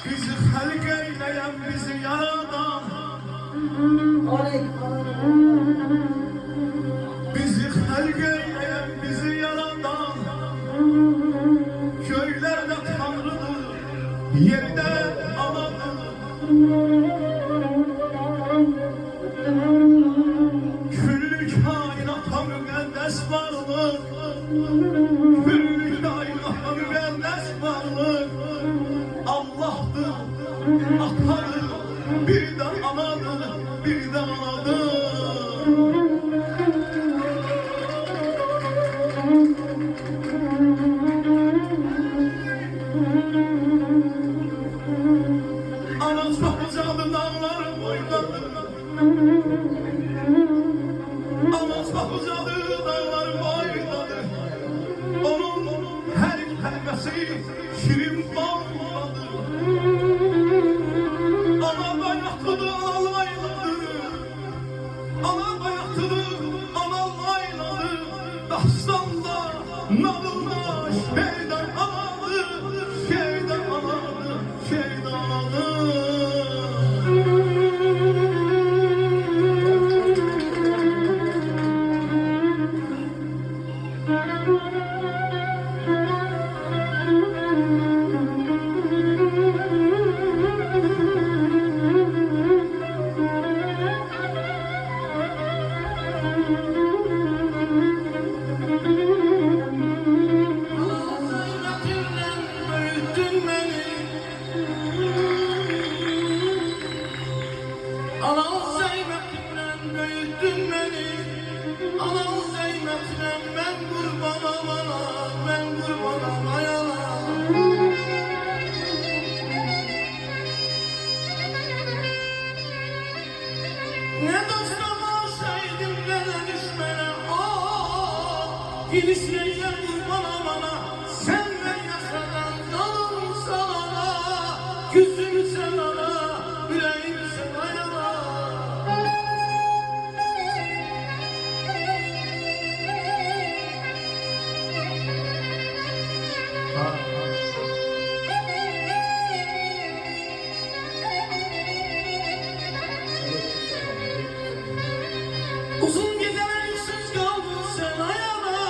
Bizi halk eyleyen, bizi yaradan, bizi halk eyleyen, bizi yaradan, göylerde Tanrı'dır, yerde Anadır. Küllü kainata müqəddəs varlıq, küllü kainata müqəddəs varlıq Allah'dır, atadır, bir de anadır, bir de anadır. Ana çok uzadı dağların boyundadır, ana çok uzadı dağların boyundadır. Onun her kəlməsi şirin bağlıdır. Ana bayaqlıdır, analayladır. Ana bayaqlıdır, analayladır. Dastanda, nalında şeydən anadır, şeydən anadır, şeydən anadır. Anam zeymetimden büyüttün beni, anam zeymetimden ben kurbanam anam, ben kurbanam ayağım. Ne dostuma şehidim ne de düşmene, gidişleyce kurbanam ana, sen ben yaşadan dalım sana, küsüm sen ana, yüreğim sen ayağım. Uzun geceler yüksüz kaldın sen ayağına.